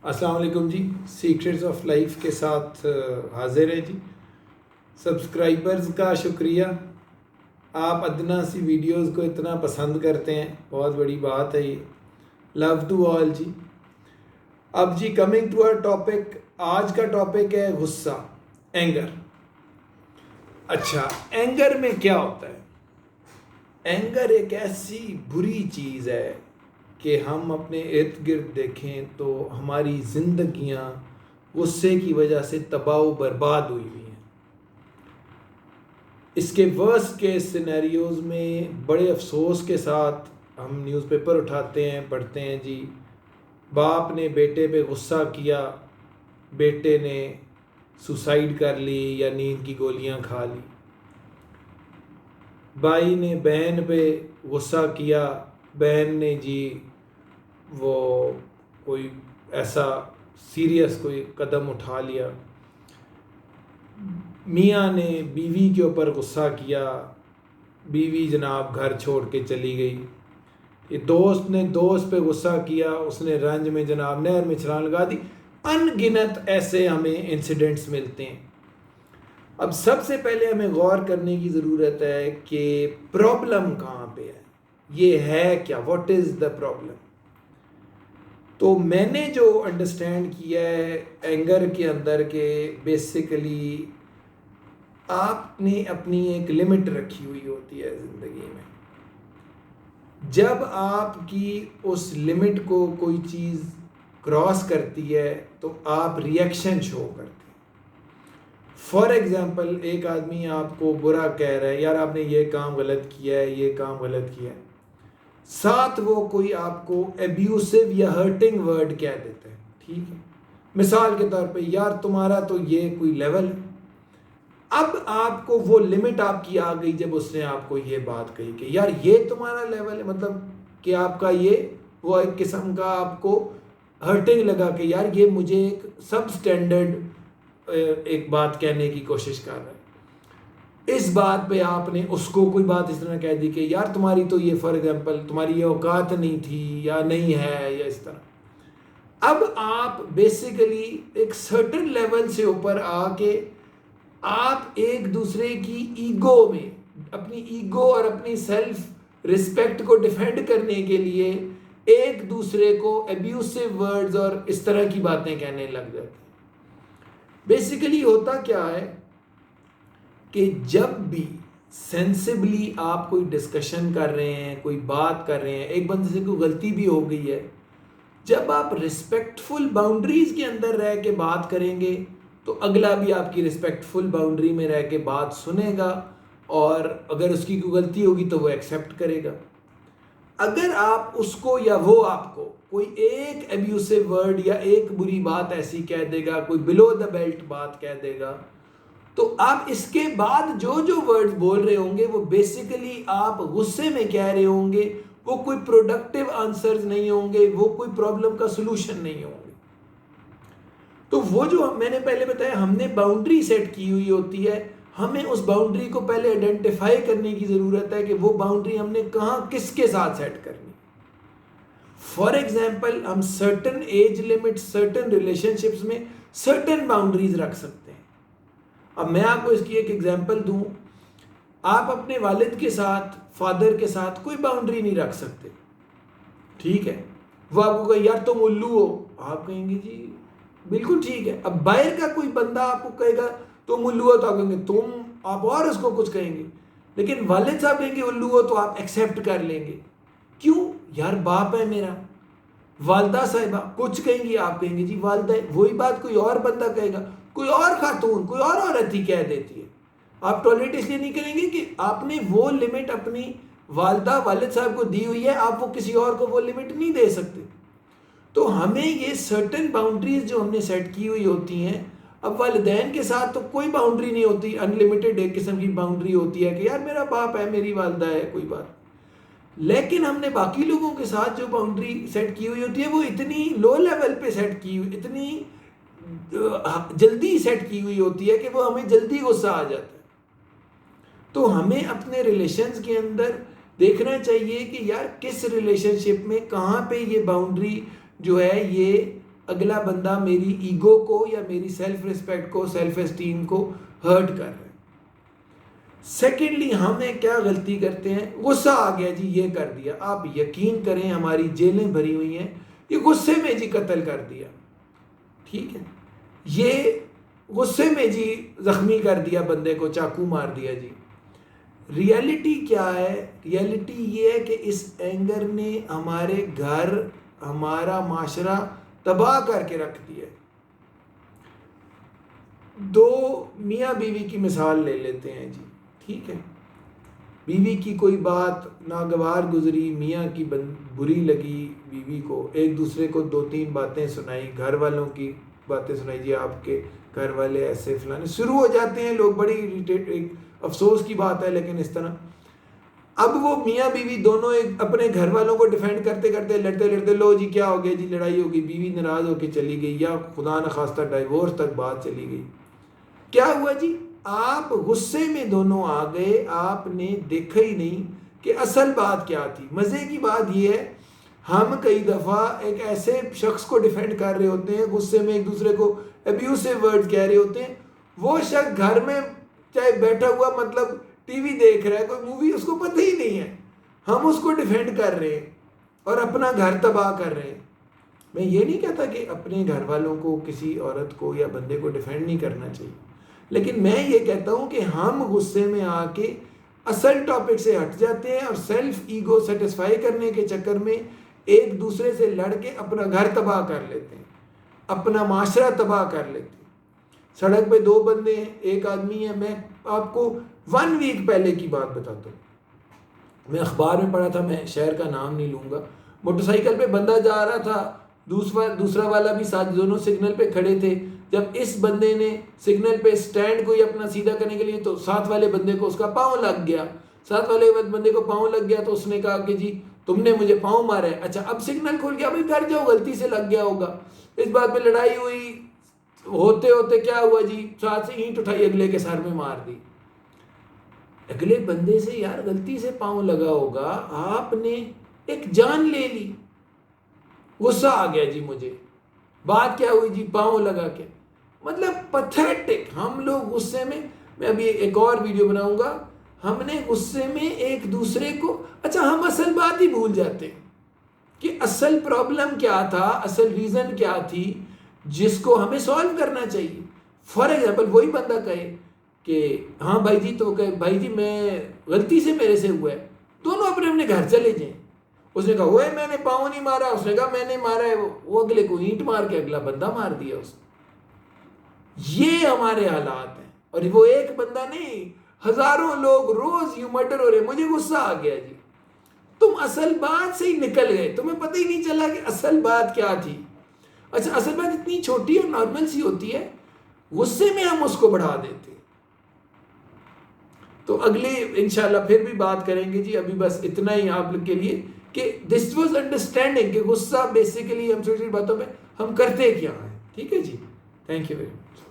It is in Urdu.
السلام علیکم جی، سیکرٹس آف لائف کے ساتھ حاضر ہیں جی۔ سبسکرائبرز کا شکریہ، آپ ادنا سی ویڈیوز کو اتنا پسند کرتے ہیں، بہت بڑی بات ہے یہ۔ لو ٹو آل جی۔ اب جی کمنگ ٹو آر ٹاپک، آج کا ٹاپک ہے غصہ، اینگر۔ اچھا، اینگر میں کیا ہوتا ہے؟ اینگر ایک ایسی بری چیز ہے کہ ہم اپنے ارد گرد دیکھیں تو ہماری زندگیاں غصے کی وجہ سے تباہ و برباد ہوئی ہوئی ہیں۔ اس کے ورسٹ کیس سینیریوز میں بڑے افسوس کے ساتھ ہم نیوز پیپر اٹھاتے ہیں، پڑھتے ہیں جی، باپ نے بیٹے پہ غصہ کیا، بیٹے نے سوسائڈ کر لی یا نیند کی گولیاں کھا لی۔ بھائی نے بہن پہ غصہ کیا، بہن نے جی وہ کوئی ایسا سیریس کوئی قدم اٹھا لیا۔ میاں نے بیوی کے اوپر غصہ کیا، بیوی جناب گھر چھوڑ کے چلی گئی۔ یہ دوست نے دوست پہ غصہ کیا، اس نے رنج میں جناب نہر میں چھلانگ لگا دی۔ ان گنت ایسے ہمیں انسیڈنٹس ملتے ہیں۔ اب سب سے پہلے ہمیں غور کرنے کی ضرورت ہے کہ پرابلم کہاں پہ ہے، یہ ہے کیا، واٹ از دا پرابلم۔ تو میں نے جو انڈرسٹینڈ کیا ہے اینگر کے اندر کہ بیسیکلی آپ نے اپنی ایک لمٹ رکھی ہوئی ہوتی ہے زندگی میں۔ جب آپ کی اس لمٹ کو کوئی چیز کراس کرتی ہے تو آپ ریئیکشن شو کرتے ہیں۔ فار ایگزامپل، ایک آدمی آپ کو برا کہہ رہا ہے، یار آپ نے یہ کام غلط کیا ہے، یہ کام غلط کیا ہے، ساتھ وہ کوئی آپ کو ایبیوسو یا ہرٹنگ ورڈ کہہ دیتا ہے، ٹھیک ہے، مثال کے طور پہ یار تمہارا تو یہ کوئی لیول ہے۔ اب آپ کو وہ لمٹ آپ کی آ گئی جب اس نے آپ کو یہ بات کہی کہ یار یہ تمہارا لیول ہے، مطلب کہ آپ کا یہ وہ ایک قسم کا آپ کو ہرٹنگ لگا کہ یار یہ مجھے ایک سب سٹینڈرڈ ایک بات کہنے کی کوشش کر رہا ہے۔ اس بات پہ آپ نے اس کو کوئی بات اس طرح کہہ دی کہ یار تمہاری تو یہ فار ایگزامپل تمہاری یہ اوقات نہیں تھی یا نہیں ہے یا اس طرح۔ اب آپ بیسیکلی ایک سرٹن لیول سے اوپر آ کے آپ ایک دوسرے کی ایگو میں اپنی ایگو اور اپنی سیلف رسپیکٹ کو ڈیفینڈ کرنے کے لیے ایک دوسرے کو ایبیوسو ورڈز اور اس طرح کی باتیں کہنے لگ جاتے ہیں۔ بیسیکلی ہوتا کیا ہے کہ جب بھی سینسبلی آپ کوئی ڈسکشن کر رہے ہیں، کوئی بات کر رہے ہیں، ایک بندے سے کوئی غلطی بھی ہو گئی ہے، جب آپ رسپیکٹفل باؤنڈریز کے اندر رہ کے بات کریں گے تو اگلا بھی آپ کی رسپیکٹفل باؤنڈری میں رہ کے بات سنے گا، اور اگر اس کی کوئی غلطی ہوگی تو وہ ایکسیپٹ کرے گا۔ اگر آپ اس کو یا وہ آپ کو کوئی ایک ایبیوسو ورڈ یا ایک بری بات ایسی کہہ دے گا، کوئی بلو دا بیلٹ بات کہہ دے گا، تو آپ اس کے بعد جو ورڈ بول رہے ہوں گے وہ بیسیکلی آپ غصے میں کہہ رہے ہوں گے، وہ کوئی پروڈکٹیو آنسرز نہیں ہوں گے، وہ کوئی پرابلم کا سلوشن نہیں ہوں گے۔ تو وہ جو میں نے پہلے بتایا، ہم نے باؤنڈری سیٹ کی ہوئی ہوتی ہے، ہمیں اس باؤنڈری کو پہلے آئیڈینٹیفائی کرنے کی ضرورت ہے کہ وہ باؤنڈری ہم نے کہاں کس کے ساتھ سیٹ کرنی۔ فار ایگزامپل، ہم certain age limit, certain relationships میں سرٹن باؤنڈریز رکھ سکتے ہیں۔ اب میں آپ کو اس کی ایک ایگزامپل دوں، آپ اپنے والد کے ساتھ، فادر کے ساتھ کوئی باؤنڈری نہیں رکھ سکتے، ٹھیک ہے، وہ آپ کو کہے یار تم الو ہو، آپ کہیں گے جی بالکل ٹھیک ہے۔ اب باہر کا کوئی بندہ آپ کو کہے گا تم الو ہو تو آپ کہیں گے تم، آپ اور اس کو کچھ کہیں گے، لیکن والد صاحب کہیں گے الو ہو تو آپ ایکسیپٹ کر لیں گے۔ کیوں؟ یار باپ ہے میرا۔ والدہ صاحبہ کچھ کہیں گی، آپ کہیں گے جی والدہ ہے۔ وہی بات کوئی اور بندہ کہے گا، کوئی اور خاتون، کوئی اور عورت ہی کہہ دیتی ہے، آپ ٹالریٹ اس لیے نہیں کریں گے کہ آپ نے وہ لمٹ اپنی والدہ والد صاحب کو دی ہوئی ہے، آپ وہ کسی اور کو وہ لمٹ نہیں دے سکتے۔ تو ہمیں یہ سرٹن باؤنڈریز جو ہم نے سیٹ کی ہوئی ہوتی ہیں، اب والدین کے ساتھ تو کوئی باؤنڈری نہیں ہوتی، انلمیٹڈ ایک قسم کی باؤنڈری ہوتی ہے کہ یار میرا باپ ہے، میری والدہ ہے، کوئی بات۔ لیکن ہم نے باقی لوگوں کے ساتھ جو باؤنڈری سیٹ کی ہوئی ہوتی ہے وہ اتنی لو لیول پہ سیٹ کی ہوئی، اتنی جلدی سیٹ کی ہوئی ہوتی ہے کہ وہ ہمیں جلدی غصہ آ جاتا ہے۔ تو ہمیں اپنے ریلیشنز کے اندر دیکھنا چاہیے کہ یار کس ریلیشن شپ میں کہاں پہ یہ باؤنڈری جو ہے یہ اگلا بندہ میری ایگو کو یا میری سیلف ریسپیکٹ کو، سیلف اسٹیم کو ہرٹ کر رہا ہے۔ سیکنڈلی ہمیں کیا غلطی کرتے ہیں، غصہ آ گیا جی یہ کر دیا، آپ یقین کریں ہماری جیلیں بھری ہوئی ہیں، یہ غصے میں جی قتل کر دیا، ٹھیک ہے، یہ غصے میں جی زخمی کر دیا، بندے کو چاقو مار دیا جی۔ ریئلٹی کیا ہے؟ ریئلٹی یہ ہے کہ اس اینگر نے ہمارے گھر، ہمارا معاشرہ تباہ کر کے رکھ دیا ہے۔ دو میاں بیوی کی مثال لے لیتے ہیں جی، ٹھیک ہے، بیوی کی کوئی بات ناگوار گزری، میاں کی بری لگی بیوی کو، ایک دوسرے کو 2-3 باتیں سنائی، گھر والوں کی باتیں سنائی، جی آپ کے گھر والے ایسے فلانے، شروع ہو جاتے ہیں لوگ، بڑی افسوس کی بات ہے لیکن اس طرح۔ اب وہ میاں بیوی دونوں اپنے گھر والوں کو ڈیفینڈ کرتے کرتے لڑتے لڑتے، لو جی کیا ہو گیا جی، لڑائی ہو گئی، بیوی ناراض ہو کے چلی گئی، یا خدا نخواستہ ڈائیورس تک بات چلی گئی۔ کیا ہوا جی؟ آپ غصے میں دونوں آ گئے، آپ نے دیکھا ہی نہیں کہ اصل بات کیا تھی۔ مزے کی بات یہ ہے، ہم کئی دفعہ ایک ایسے شخص کو ڈیفینڈ کر رہے ہوتے ہیں، غصے میں ایک دوسرے کو ابیوسو ورڈ کہہ رہے ہوتے ہیں، وہ شخص گھر میں چاہے بیٹھا ہوا مطلب ٹی وی دیکھ رہا ہے، کوئی مووی، اس کو پتہ ہی نہیں ہے، ہم اس کو ڈیفینڈ کر رہے ہیں اور اپنا گھر تباہ کر رہے ہیں۔ میں یہ نہیں کہتا کہ اپنے گھر والوں کو، کسی عورت کو یا بندے کو ڈیفینڈ نہیں کرنا چاہیے، لیکن میں یہ کہتا ہوں کہ ہم غصے میں آ کے اصل ٹاپک سے ہٹ جاتے ہیں اور سیلف ایگو سیٹسفائی کرنے کے چکر میں ایک دوسرے سے لڑ کے اپنا گھر تباہ کر لیتے ہیں، اپنا معاشرہ تباہ کر لیتے ہیں۔ سڑک پہ 2 بندے ہیں، ایک آدمی ہے، میں آپ کو 1 ویک پہلے کی بات بتاتا ہوں، میں اخبار میں پڑھا تھا، میں شہر کا نام نہیں لوں گا، موٹر سائیکل پہ بندہ جا رہا تھا، دوسرا والا بھی ساتھ، دونوں سگنل پہ کھڑے تھے، جب اس بندے نے سگنل پہ سٹینڈ کو اپنا سیدھا کرنے کے لیے، تو ساتھ والے بندے کو اس کا پاؤں لگ گیا، ساتھ والے بندے کو پاؤں لگ گیا، تو اس نے کہا کہ جی تم نے مجھے پاؤں مارا ہے، اچھا اب سگنل کھل گیا، بھائی گھر جاؤ، غلطی سے لگ گیا ہوگا۔ اس بات پہ لڑائی ہوئی، ہوتے ہوتے کیا ہوا جی، ساتھ سے اینٹ اٹھائی، اگلے کے سر میں مار دی۔ اگلے بندے سے یار غلطی سے پاؤں لگا ہوگا، آپ نے ایک جان لے لی، غصہ آ گیا جی مجھے، بات کیا ہوئی جی، پاؤں لگا کے، مطلب پتھیٹک۔ ہم لوگ غصے میں ابھی ایک اور ویڈیو بناؤں گا، ہم نے غصے میں ایک دوسرے کو، اچھا ہم اصل بات ہی بھول جاتے ہیں کہ اصل پرابلم کیا تھا، اصل ریزن کیا تھی جس کو ہمیں سولو کرنا چاہیے۔ فار ایگزامپل وہی بندہ کہے کہ ہاں بھائی جی، تو کہ بھائی جی میں غلطی سے میرے سے ہوا ہے، دونوں اپنے اپنے گھر چلے جائیں۔ اس نے کہا وہ میں نے پاؤں نہیں مارا، اس نے کہا میں نے مارا ہے، وہ اگلے کو اینٹ مار کے اگلا بندہ مار دیا اس نے۔ یہ ہمارے حالات ہیں، اور وہ ایک بندہ نہیں، ہزاروں لوگ روز یوں مرڈر ہو رہے۔ مجھے غصہ آ گیا جی، تم اصل بات سے ہی نکل گئے، تمہیں پتہ ہی نہیں چلا کہ اصل بات کیا تھی۔ اچھا اصل بات اتنی چھوٹی اور نارمل سی ہوتی ہے، غصے میں ہم اس کو بڑھا دیتے ہیں۔ تو اگلی انشاءاللہ پھر بھی بات کریں گے جی، ابھی بس اتنا ہی آپ کے لیے کہ دس واز انڈرسٹینڈنگ کہ غصہ بیسیکلی ہم چھوٹی چھوٹی باتوں پہ ہم کرتے کیا ہیں، ٹھیک ہے جی، تھینک یو ویری مچ۔